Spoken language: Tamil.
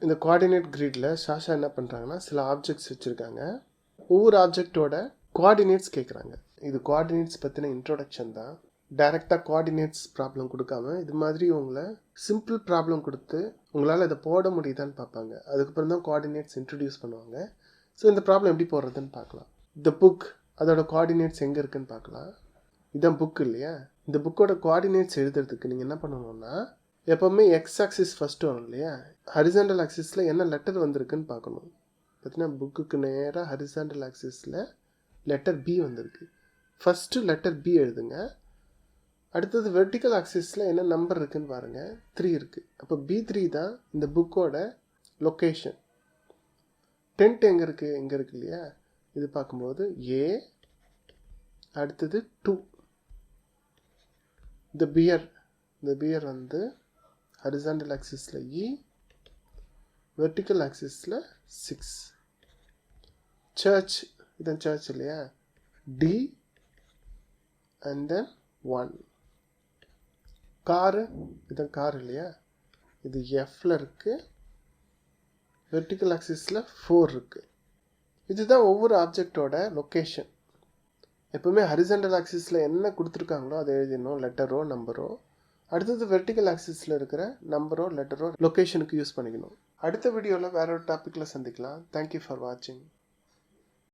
இந்த கோஆர்டினேட் கிரிட்டில் சாஷா என்ன பண்ணுறாங்கன்னா சில ஆப்ஜெக்ட்ஸ் வச்சுருக்காங்க. ஒவ்வொரு ஆப்ஜெக்டோட கோஆர்டினேட்ஸ் கேட்குறாங்க. இது கோஆர்டினேட்ஸ் பற்றின இன்ட்ரோடக்ஷன் தான். டைரெக்டாக கோஆர்டினேட்ஸ் ப்ராப்ளம் கொடுக்காம இது மாதிரி உங்களை சிம்பிள் ப்ராப்ளம் கொடுத்து உங்களால் இதை போட முடியுதான்னு பார்ப்பாங்க. அதுக்கப்புறம் தான் கோஆர்டினேட்ஸ் இன்ட்ரடியூஸ் பண்ணுவாங்க. ஸோ இந்த ப்ராப்ளம் எப்படி போடுறதுன்னு பார்க்கலாம். இந்த புக் அதோட கோஆர்டினேட்ஸ் எங்கே இருக்குதுன்னு பார்க்கலாம். இதுதான் புக் இல்லையா? இந்த புக்கோட கோஆர்டினேட்ஸ் எழுதுறதுக்கு நீங்கள் என்ன பண்ணணும்னா, எப்போவுமே எக்ஸ் ஆக்சிஸ் ஃபஸ்ட்டு வரும் இல்லையா? ஹரிசாண்டல் ஆக்சிஸில் என்ன லெட்டர் வந்திருக்குன்னு பார்க்கணும். பார்த்தீங்கன்னா புக்குக்கு நேராக ஹரிசாண்டல் ஆக்சிஸில் லெட்டர் பி வந்திருக்கு. ஃபஸ்ட்டு லெட்டர் பி எழுதுங்க. அடுத்தது வெர்டிக்கல் ஆக்சிஸில் என்ன நம்பர் இருக்குதுன்னு பாருங்கள். 3 இருக்குது. அப்போ B3 தான் இந்த புக்கோட லொக்கேஷன். டென்ட் எங்கே இருக்குது? இங்கே இருக்குது இல்லையா? இது பார்க்கும்போது A, அடுத்தது 2. இந்த பியர் வந்து ஹரிசாண்டல் ஆக்சிஸில் E, வெர்டிக்கல் ஆக்சிஸில் 6. சர்ச், இதான் சர்ச் இல்லையா? D and then 1. காரு, இதான் கார் இல்லையா? இது Fல இருக்குது. வெர்டிக்கல் ஆக்சிஸில் 4 இருக்குது. இதுதான் ஒவ்வொரு ஆப்ஜெக்டோட லொக்கேஷன். எப்போவுமே ஹரிசாண்டல் ஆக்சிஸில் என்ன கொடுத்துருக்காங்களோ அதை எழுதிடணும், லெட்டரோ நம்பரோ. அடுத்தது வெர்டிக்கல் ஆக்சிஸில் இருக்கிற நம்பரோ லெட்டரோ லொக்கேஷனுக்கு யூஸ் பண்ணிக்கணும். அடுத்த வீடியோவில் வேற ஒரு டாப்பிக்கில் சந்திக்கலாம். தேங்க்யூ ஃபார் வாட்சிங்.